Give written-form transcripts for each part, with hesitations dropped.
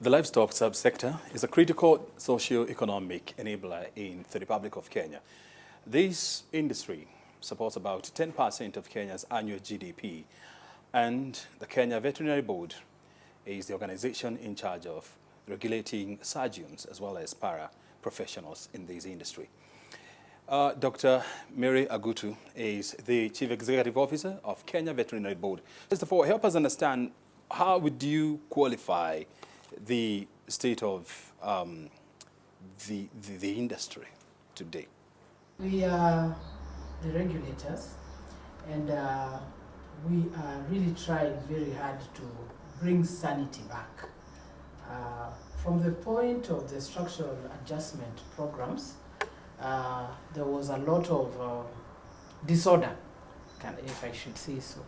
The livestock subsector is a critical socio-economic enabler in the Republic of Kenya. This industry supports about 10% of Kenya's annual GDP, and the Kenya Veterinary Board is the organization in charge of regulating surgeons as well as para-professionals in this industry. Dr. Mary Agutu is the Chief Executive Officer of Kenya Veterinary Board. First of all, help us understand, how would you qualify the state of the industry today? We are the regulators, and we are really trying very hard to bring sanity back. From the point of the structural adjustment programs, there was a lot of disorder, if I should say so.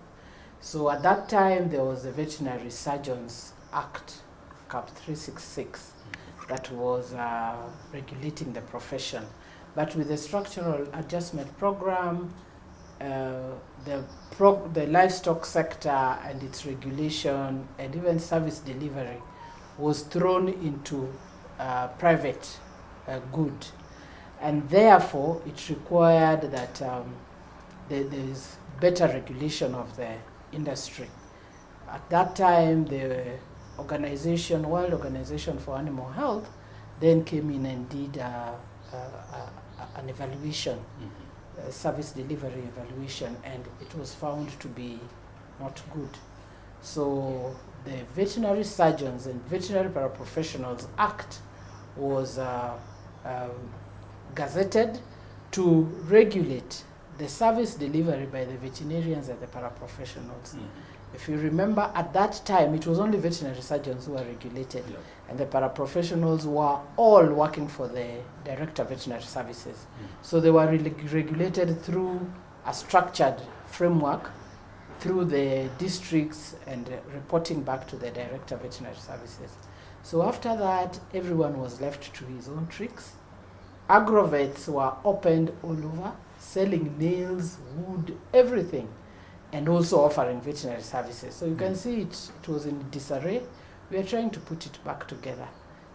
So at that time, there was the Veterinary Surgeons Act, Cap 366, that was regulating the profession. But with the structural adjustment program, the livestock sector and its regulation and even service delivery was thrown into private good. And therefore, it required that there is better regulation of the industry. At that time, the organization, World Organization for Animal Health, then came in and did an evaluation, service delivery evaluation, and it was found to be not good. So the Veterinary Surgeons and Veterinary Paraprofessionals Act was gazetted to regulate the service delivery by the veterinarians and the paraprofessionals. If you remember, at that time, it was only veterinary surgeons who were regulated, and the paraprofessionals were all working for the Director of Veterinary Services. So they were regulated through a structured framework, through the districts, and reporting back to the Director of Veterinary Services. So after that, everyone was left to his own tricks. Agrovets were opened all over, selling nails, wood, everything, and also offering veterinary services. So you can see it was in disarray. We are trying to put it back together,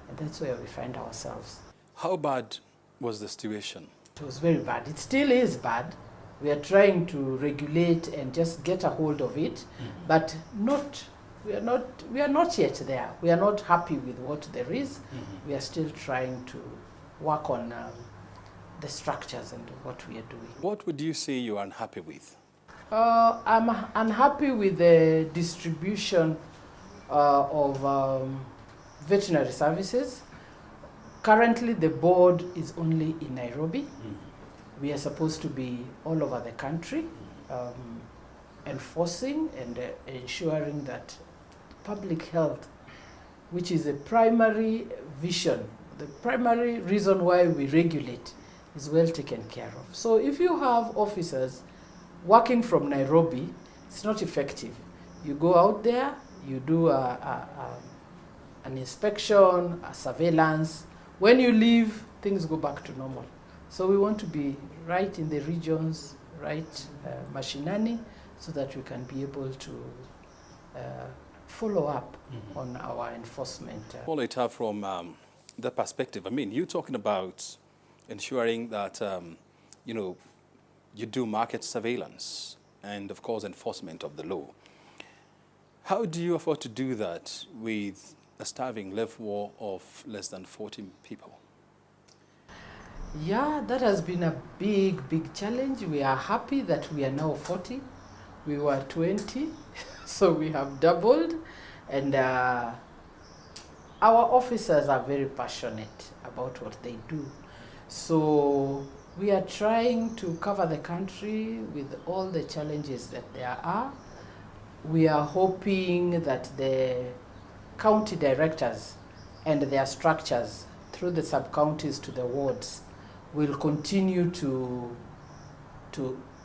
and that's where we find ourselves. How bad was the situation? It was very bad. It still is bad. We are trying to regulate and just get a hold of it, but we are not yet there. We are not happy with what there is. We are still trying to work on the structures and what we are doing. What would you say you are unhappy with? I'm unhappy with the distribution of veterinary services. Currently, the board is only in Nairobi. We are supposed to be all over the country, enforcing and ensuring that public health, which is a primary vision, the primary reason why we regulate, is well taken care of. So if you have officers working from Nairobi, it's not effective. You go out there, you do an inspection, a surveillance. When you leave, things go back to normal. So we want to be right in the regions, right mashinani, so that we can be able to follow up on our enforcement. Follow it up from the perspective. I mean, you're talking about ensuring that, you do market surveillance and, of course, enforcement of the law. How do you afford to do that with a starving level of less than 40 people? Yeah, that has been a big challenge. We are happy that we are now 40. We were 20, so we have doubled. And our officers are very passionate about what they do. So we are trying to cover the country with all the challenges that there are. We are hoping that the county directors and their structures, through the sub-counties to the wards, will continue to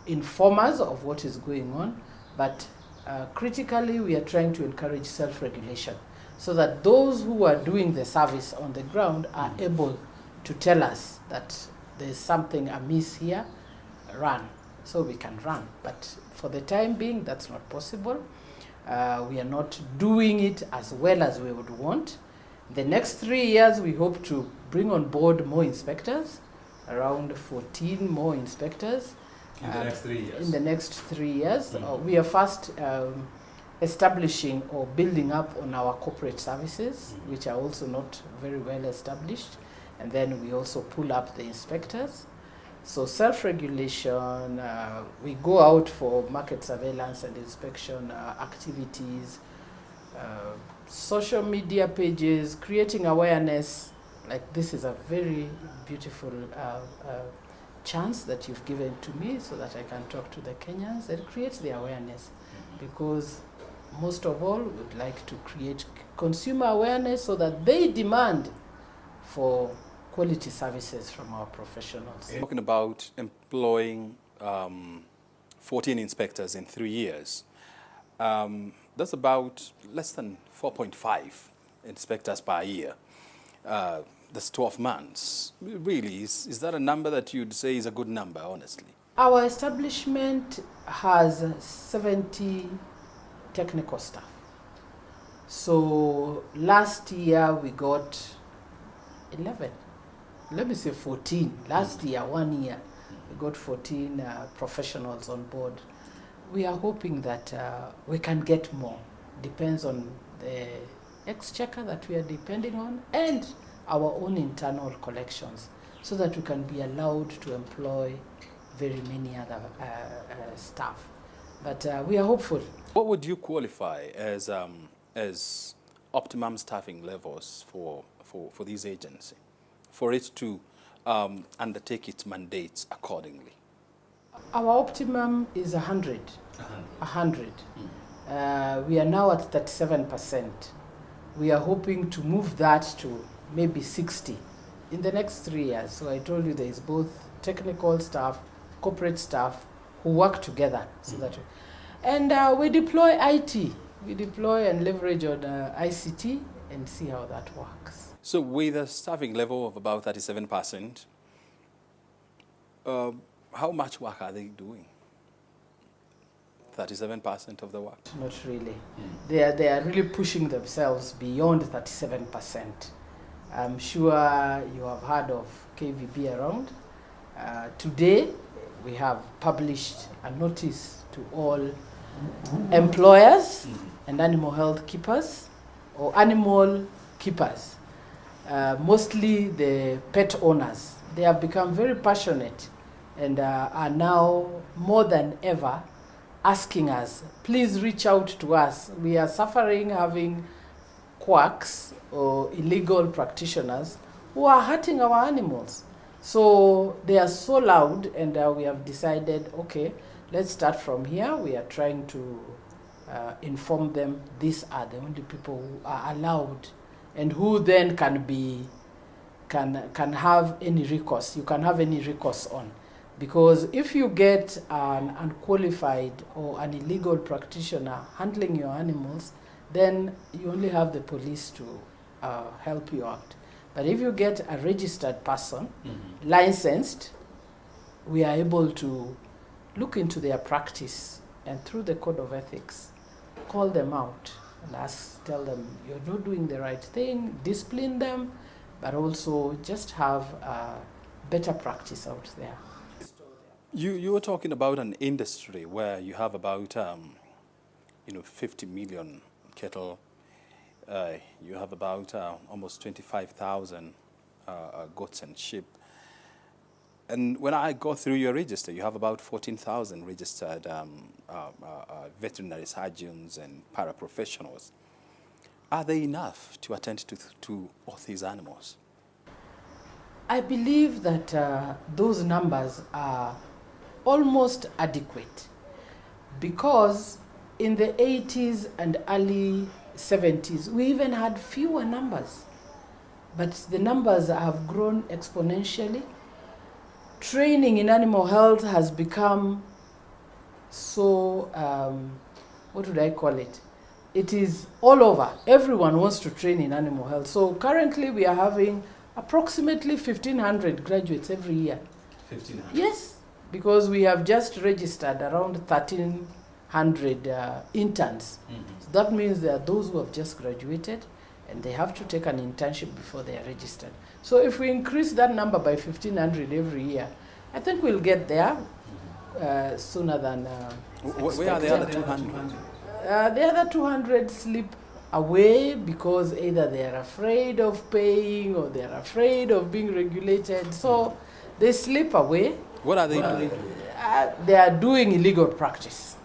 inform us of what is going on. But critically, we are trying to encourage self-regulation, so that those who are doing the service on the ground are able to tell us that there's something amiss here, run, so we can run. But for the time being, that's not possible. We are not doing it as well as we would want, The next 3 years, we hope to bring on board more inspectors, around 14 more inspectors. In the next 3 years? In the next 3 years. We are first establishing or building up on our corporate services, which are also not very well established. And then we also pull up the inspectors. So self-regulation, we go out for market surveillance and inspection activities, social media pages, creating awareness. Like, this is a very beautiful chance that you've given to me so that I can talk to the Kenyans and create the awareness, because most of all, we'd like to create consumer awareness so that they demand for quality services from our professionals. Talking about employing 14 inspectors in 3 years, that's about less than 4.5 inspectors per year. That's 12 months. Really, is that a number that you'd say is a good number, honestly? Our establishment has 70 technical staff. So last year we got 11. Let me say 14. Last year, 1 year, we got 14 professionals on board. We are hoping that we can get more. Depends on the exchequer that we are depending on and our own internal collections, so that we can be allowed to employ very many other staff. But we are hopeful. What would you qualify as optimum staffing levels for this agency, for it to undertake its mandates accordingly? Our optimum is 100. 100. We are now at 37%. We are hoping to move that to maybe 60 in the next 3 years. So I told you there is both technical staff, corporate staff who work together. So that we deploy IT. We deploy and leverage on ICT and see how that works. So with a staffing level of about 37%, how much work are they doing? 37% of the work? Not really. They are really pushing themselves beyond 37%. I'm sure you have heard of KVB around. Today, we have published a notice to all employers and animal health keepers or animal keepers, mostly the pet owners. They have become very passionate and are now more than ever asking us, please reach out to us. We are suffering having quacks or illegal practitioners who are hurting our animals. So they are so loud, and we have decided, okay, let's start from here. We are trying to inform them these are the only people who are allowed and who then can have any recourse. You can have any recourse on. Because if you get an unqualified or an illegal practitioner handling your animals, then you only have the police to help you out. But if you get a registered person, licensed, we are able to look into their practice and through the code of ethics, call them out and tell them you're not doing the right thing, discipline them, but also just have better practice out there. You were talking about an industry where you have about 50 million cattle. You have about almost 25,000 goats and sheep. And when I go through your register, you have about 14,000 registered veterinary surgeons and paraprofessionals. Are they enough to attend to all these animals? I believe that those numbers are almost adequate, because in the 80s and early 70s, we even had fewer numbers. But the numbers have grown exponentially. Training in animal health has become so, what would I call it? It is all over. Everyone wants to train in animal health. So currently we are having approximately 1,500 graduates every year. 1,500? Yes, because we have just registered around 1,300 interns. So that means there are those who have just graduated, and they have to take an internship before they are registered. So if we increase that number by 1,500 every year, I think we'll get there sooner than Where are the other 200? The other 200 slip away because either they are afraid of paying or they are afraid of being regulated. So they slip away. What are they doing? They are doing illegal practice.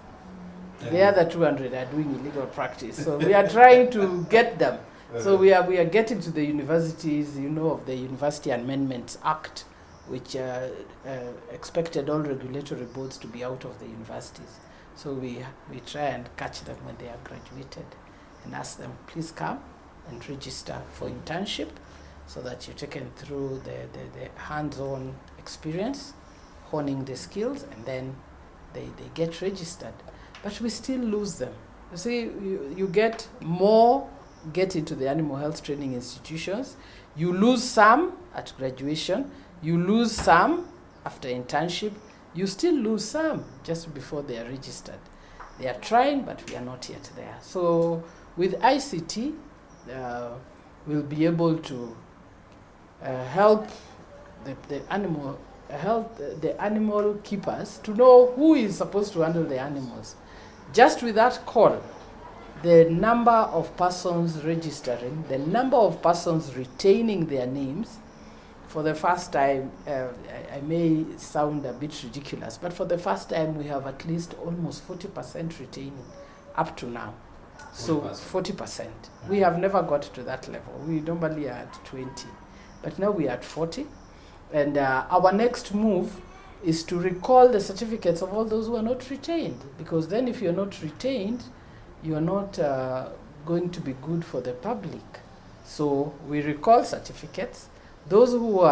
The other 200 are doing illegal practice. So we are trying to get them. So we are getting to the universities, you know, of the University Amendments Act, which expected all regulatory boards to be out of the universities. So we try and catch them when they are graduated and ask them, please come and register for internship so that you're taken through the hands-on experience, honing the skills, and then they get registered. But we still lose them. You see, you get more get into the animal health training institutions. You lose some at graduation. You lose some after internship. You still lose some just before they are registered. They are trying, but we are not yet there. So with ICT, we'll be able to help the animal keepers to know who is supposed to handle the animals. Just with that call, the number of persons registering, the number of persons retaining their names, for the first time, I may sound a bit ridiculous, but for the first time we have at least almost 40% retaining up to now. 40%. So 40%. We have never got to that level. We normally are at 20, but now we are at 40. And our next move is to recall the certificates of all those who are not retained, because then if you're not retained, you're not going to be good for the public. So we recall certificates. Those who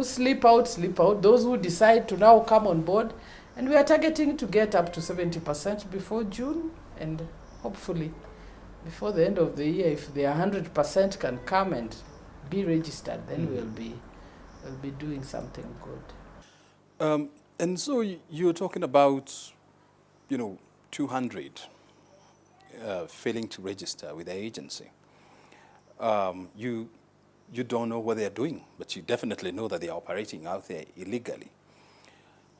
slip out, slip out. Those who decide to now come on board, and we are targeting to get up to 70% before June, and hopefully before the end of the year, if the 100% can come and be registered, then we'll be doing something good. And so you're talking about, 200 failing to register with the agency. You don't know what they're doing, but you definitely know that they're operating out there illegally.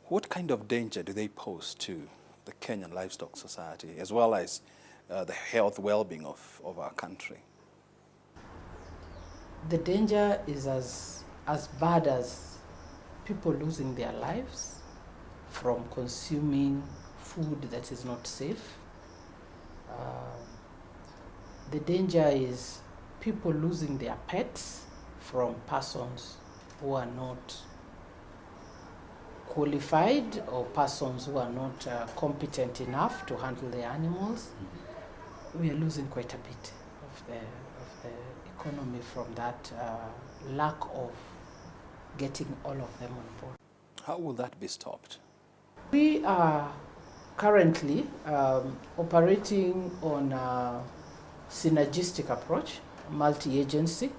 What kind of danger do they pose to the Kenyan Livestock Society, as well as the health well-being of our country? The danger is as bad as people losing their lives from consuming food that is not safe. The danger is people losing their pets from persons who are not qualified or persons who are not competent enough to handle the animals. We are losing quite a bit of the economy from that lack of getting all of them on board. How will that be stopped? We are currently operating on a synergistic approach, multi-agency,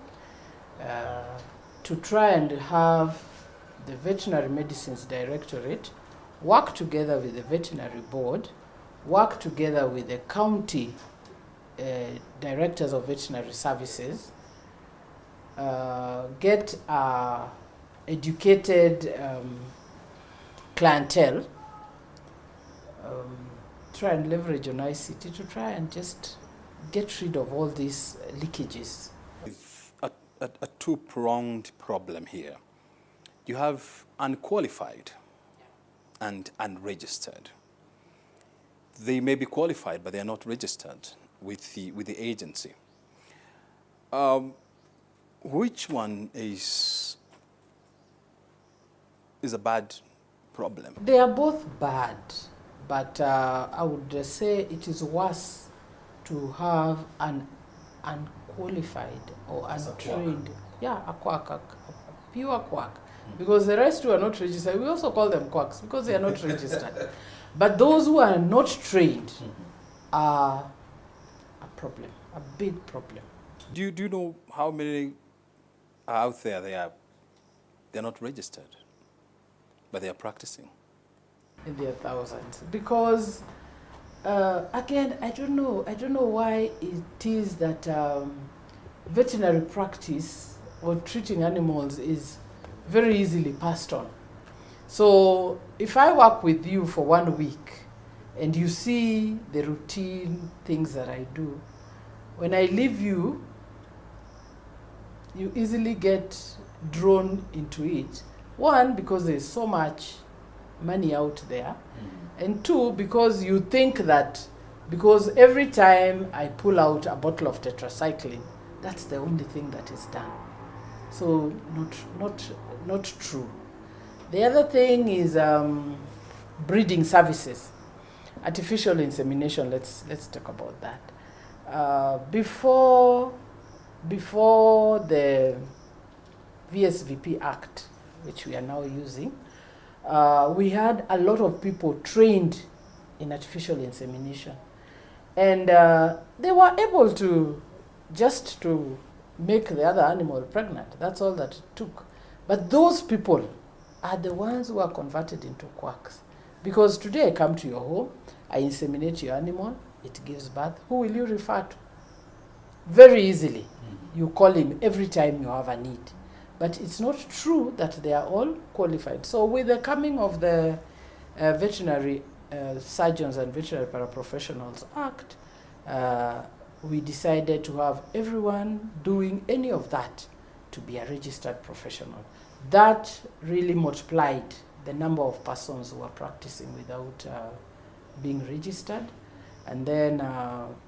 to try and have the Veterinary Medicines Directorate work together with the Veterinary Board, work together with the county directors of veterinary services, get educated clientele, try and leverage on ICT to try and just get rid of all these leakages. A two-pronged problem here. You have unqualified and unregistered. They may be qualified, but they are not registered with the agency. Which one is a bad problem? They are both bad, but I would say it is worse to have an unqualified or untrained, a quack, a pure quack, because the rest who are not registered, we also call them quacks because they are not registered. But those who are not trained are a problem, a big problem. Do you know how many are out there they're not registered, but they are practicing? In their thousands, because again, I don't know why it is that veterinary practice or treating animals is very easily passed on. So if I work with you for 1 week and you see the routine things that I do, when I leave you, you easily get drawn into it. One, because there's so much money out there. And two, because you think that because every time I pull out a bottle of tetracycline, that's the only thing that is done. So not true. The other thing is breeding services, artificial insemination. Let's talk about that. Before the VSVP Act, which we are now using, we had a lot of people trained in artificial insemination, and they were able to just to make the other animal pregnant. That's all that it took. But those people are the ones who are converted into quacks. Because today I come to your home, I inseminate your animal, it gives birth. Who will you refer to? Very easily. You call him every time you have a need. But it's not true that they are all qualified. So with the coming of the Veterinary Surgeons and Veterinary Paraprofessionals Act, we decided to have everyone doing any of that to be a registered professional. That really multiplied the number of persons who are practicing without being registered. And then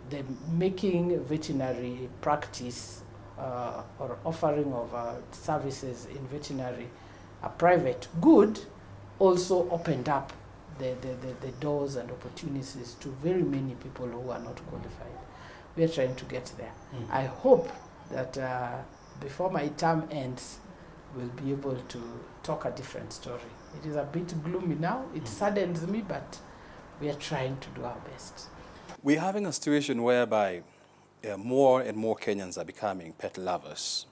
the making veterinary practice or offering of services in veterinary a private good also opened up the doors and opportunities to very many people who are not qualified. We are trying to get there. I hope that before my term ends, we'll be able to talk a different story. It is a bit gloomy now. It saddens me, but we are trying to do our best. We're having a situation whereby more and more Kenyans are becoming pet lovers.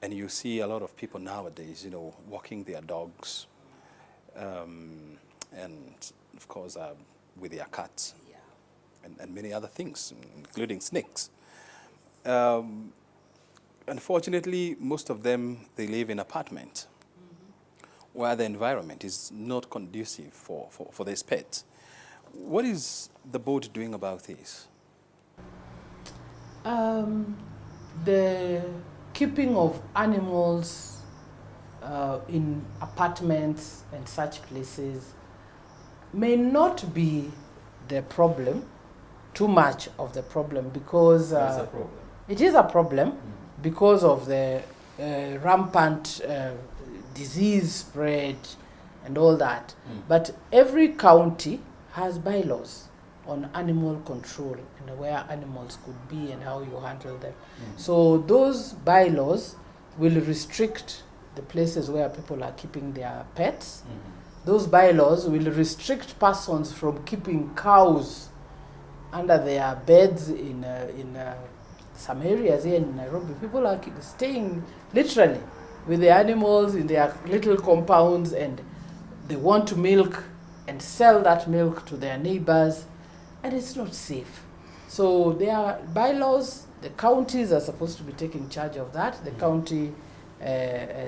And you see a lot of people nowadays, walking their dogs, and of course with their cats, and many other things, including snakes. Unfortunately, most of them, they live in apartments where the environment is not conducive for these pets. What is the board doing about this? The keeping of animals in apartments and such places may not be the problem, too much of the problem, because it is a problem because of the rampant disease spread and all that. But every county has bylaws on animal control and where animals could be and how you handle them. So those bylaws will restrict the places where people are keeping their pets. Those bylaws will restrict persons from keeping cows under their beds in some areas here in Nairobi. People are staying literally with the animals in their little compounds, and they want to milk and sell that milk to their neighbors, and it's not safe. So there are bylaws. The counties are supposed to be taking charge of that. The county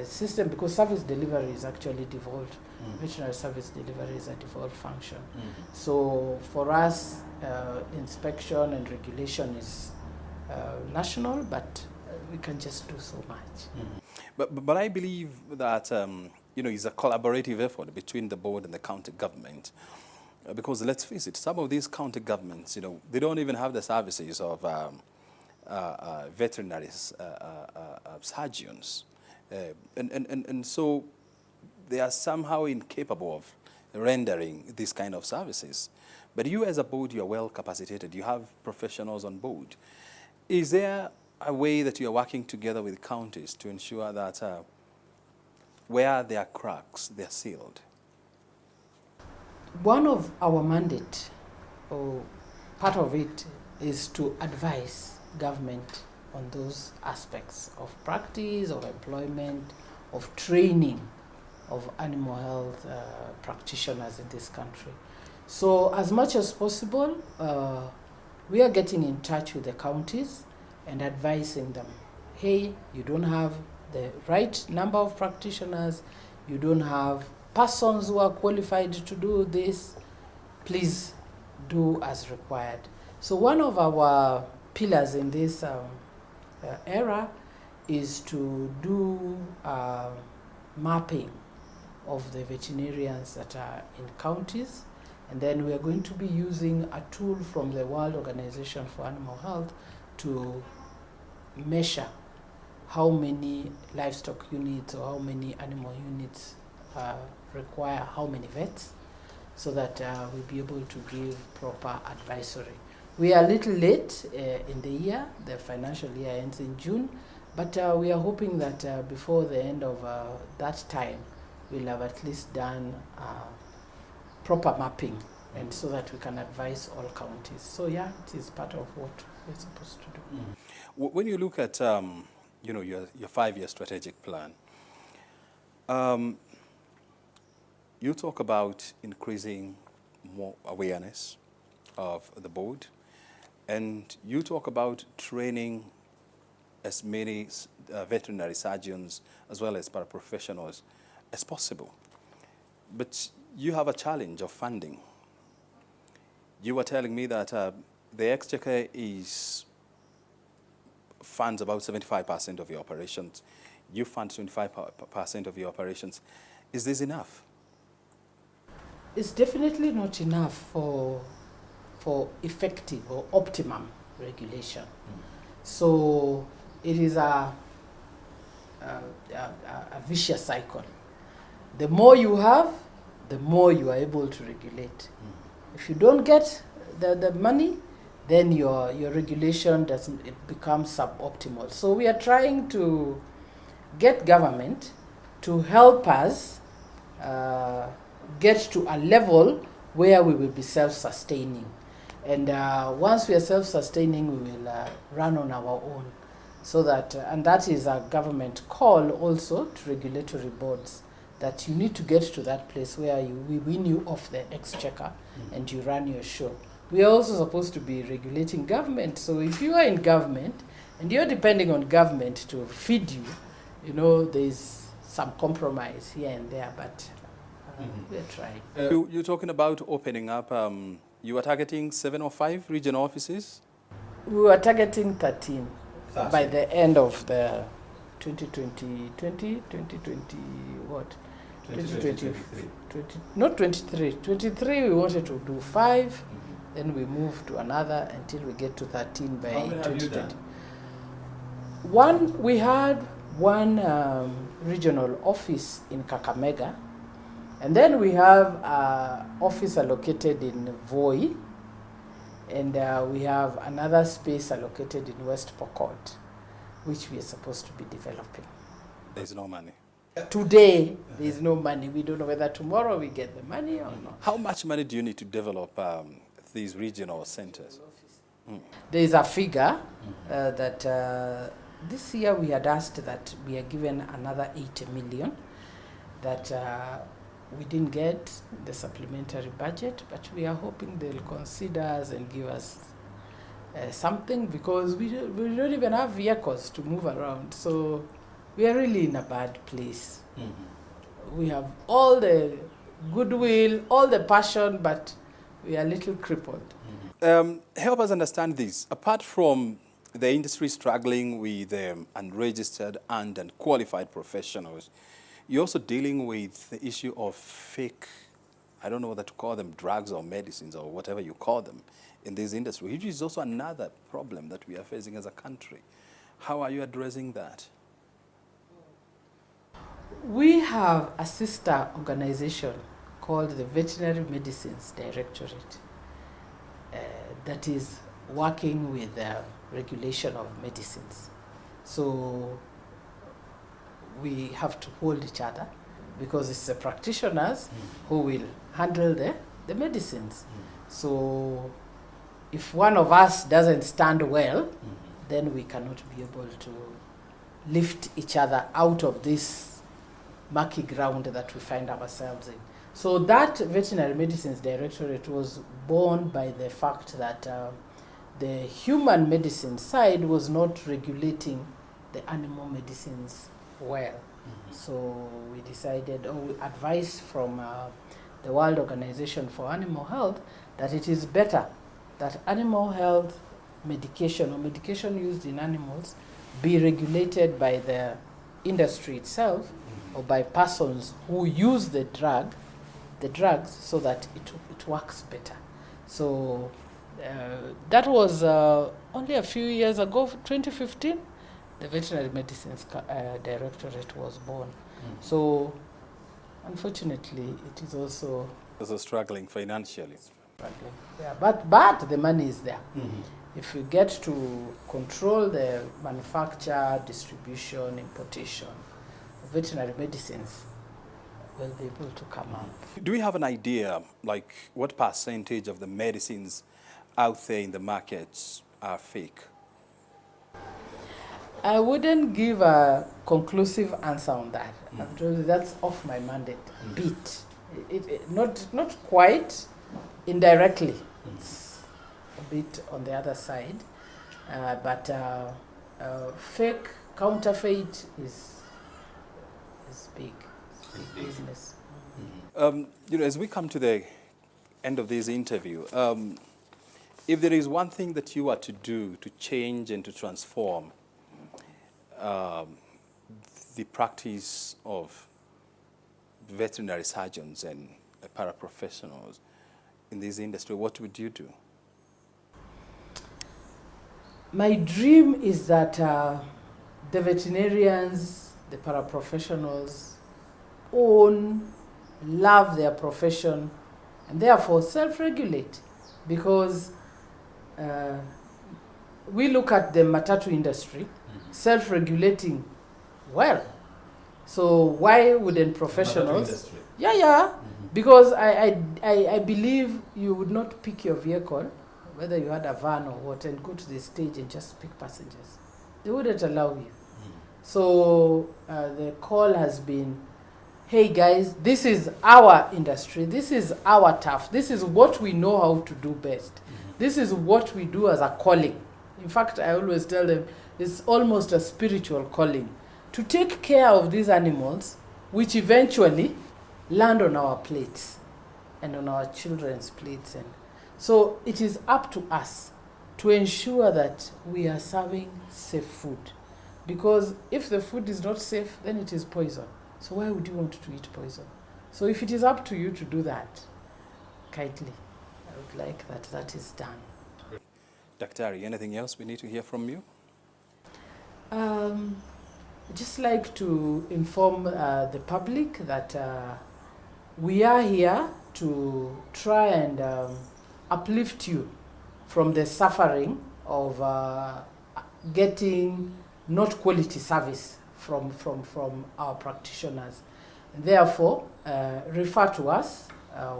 system, because service delivery is actually devolved. Veterinary service delivery is a devolved function. So for us, inspection and regulation is national, but we can just do so much. But I believe that it's a collaborative effort between the board and the county government, because let's face it, some of these county governments, they don't even have the services of veterinary surgeons, and so they are somehow incapable of rendering these kind of services. But you as a board, you are well capacitated. You have professionals on board. Is there a way that you are working together with counties to ensure that where there are cracks, they're sealed? One of our mandate, or part of it, is to advise government on those aspects of practice, of employment, of training of animal health practitioners in this country. So as much as possible, we are getting in touch with the counties and advising them hey, you don't have the right number of practitioners, you don't have persons who are qualified to do this, please do as required. So one of our pillars in this era is to do mapping of the veterinarians that are in counties, and then we are going to be using a tool from the World Organization for Animal Health to measure how many livestock units or how many animal units require how many vets, so that we'll be able to give proper advisory. We are a little late in the year. The financial year ends in June, but we are hoping that before the end of that time, we'll have at least done proper mapping, and so that we can advise all counties. So yeah, it is part of what we're supposed to do. When you look at your 5-year strategic plan, you talk about increasing more awareness of the board, and you talk about training as many veterinary surgeons as well as paraprofessionals as possible. But you have a challenge of funding. You were telling me that the Exchequer funds about 75% of your operations. You fund 25% of your operations. Is this enough? It's definitely not enough for effective or optimum regulation. So it is a vicious cycle. The more you have, the more you are able to regulate. If you don't get the money, then your regulation it becomes suboptimal. So we are trying to get government to help us get to a level where we will be self-sustaining. And once we are self-sustaining, we will run on our own. So that, and that is a government call also to regulatory boards, that you need to get to that place where we win you off the exchequer and you run your show. We are also supposed to be regulating government. So if you are in government and you're depending on government to feed you, there's some compromise here and there, but we're trying. You're talking about opening up, you are targeting 7 or 5 regional offices? We were targeting 13 by the end of the 2020 what? 2023. Not 23. 23 we wanted to do 5, then we moved to another until we get to 13 by 2020. We had one regional office in Kakamega, and then we have an office allocated in Voi, and we have another space allocated in West Pokot, which we are supposed to be developing. There's no money. Today, there is no money. We don't know whether tomorrow we get the money or not. How much money do you need to develop these regional centers? There is a figure that this year we had asked that we are given another 80 million that we didn't get the supplementary budget, but we are hoping they'll consider us and give us something, because we don't even have vehicles to move around. So we are really in a bad place. We have all the goodwill, all the passion, but we are a little crippled. Help us understand this. Apart from the industry struggling with unregistered and unqualified professionals, you're also dealing with the issue of fake, I don't know whether to call them drugs or medicines or whatever you call them in this industry, which is also another problem that we are facing as a country. How are you addressing that? We have a sister organization called the Veterinary Medicines Directorate that is working with the regulation of medicines. So we have to hold each other, because it's the practitioners who will handle the medicines. So if one of us doesn't stand well, then we cannot be able to lift each other out of this murky ground that we find ourselves in. So that Veterinary Medicines Directorate was born by the fact that the human medicine side was not regulating the the animal medicines well. So we decided, advice from the World Organization for Animal Health, that it is better that animal health medication or medication used in animals be regulated by the industry itself or by persons who use the drugs, so that it works better. So that was only a few years ago, 2015, the Veterinary Medicines Directorate was born. So unfortunately, it is also struggling financially. struggling. Yeah, but the money is there. If you get to control the manufacture, distribution, importation of veterinary medicines, will be able to come up. Do we have an idea, like what percentage of the medicines out there in the markets are fake? I wouldn't give a conclusive answer on that. Actually, that's off my mandate. Bit. Not quite, indirectly. It's a bit on the other side. But fake, counterfeit is big. Business. As we come to the end of this interview, if there is one thing that you are to do to change and to transform the practice of veterinary surgeons and paraprofessionals in this industry, what would you do? My dream is that the veterinarians, the paraprofessionals, love their profession, and therefore self-regulate, because we look at the matatu industry self-regulating well. So why wouldn't professionals? Because I believe you would not pick your vehicle, whether you had a van or what, and go to the stage and just pick passengers. They wouldn't allow you. So the call has been, hey guys, this is our industry, this is our turf, this is what we know how to do best. This is what we do as a calling. In fact, I always tell them it's almost a spiritual calling to take care of these animals, which eventually land on our plates and on our children's plates. And so it is up to us to ensure that we are serving safe food. Because if the food is not safe, then it is poison. So why would you want to eat poison? So if it is up to you to do that, kindly, I would like that is done. Daktari, anything else we need to hear from you? Just like to inform the public that we are here to try and uplift you from the suffering of getting not quality service from our practitioners. And therefore, refer to us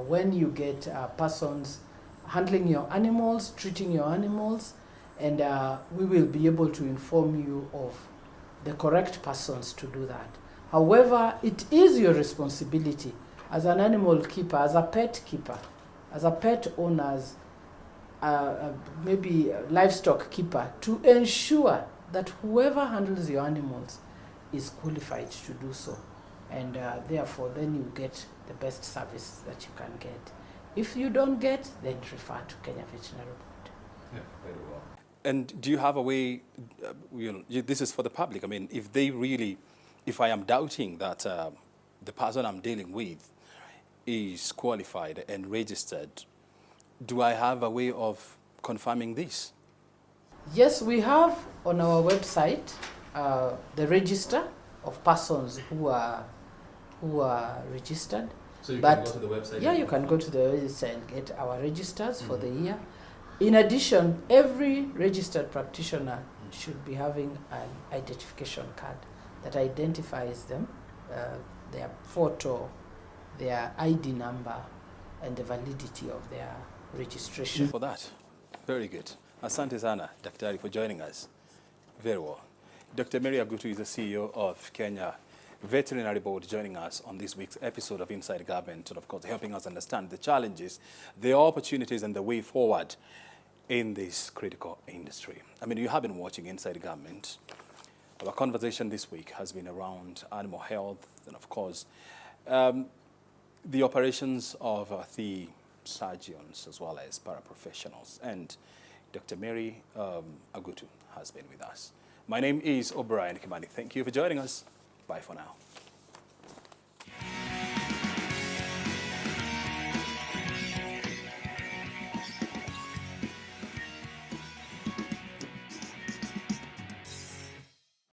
when you get persons handling your animals, treating your animals, and we will be able to inform you of the correct persons to do that. However, it is your responsibility as an animal keeper, as a pet keeper, as a pet owner, maybe a livestock keeper, to ensure that whoever handles your animals is qualified to do so. And therefore, then you get the best service that you can get. If you don't get, then refer to Kenya Veterinary Board. Yeah, very well. And do you have a way, this is for the public, I mean, if I am doubting that the person I'm dealing with is qualified and registered, do I have a way of confirming this? Yes, we have on our website the register of persons who are registered. So you can go to the website? Yeah, you can go to the register and get our registers for the year. In addition, every registered practitioner should be having an identification card that identifies them, their photo, their ID number, and the validity of their registration. For that, very good. Asante sana, Daktari, for joining us. Very well. Dr. Mary Agutu is the CEO of Kenya Veterinary Board, joining us on this week's episode of Inside Government, and of course helping us understand the challenges, the opportunities, and the way forward in this critical industry. I mean, you have been watching Inside Government. Our conversation this week has been around animal health and, of course, the operations of the surgeons as well as paraprofessionals. And Dr. Mary Agutu has been with us. My name is OBrien Kimani. Thank you for joining us. Bye for now.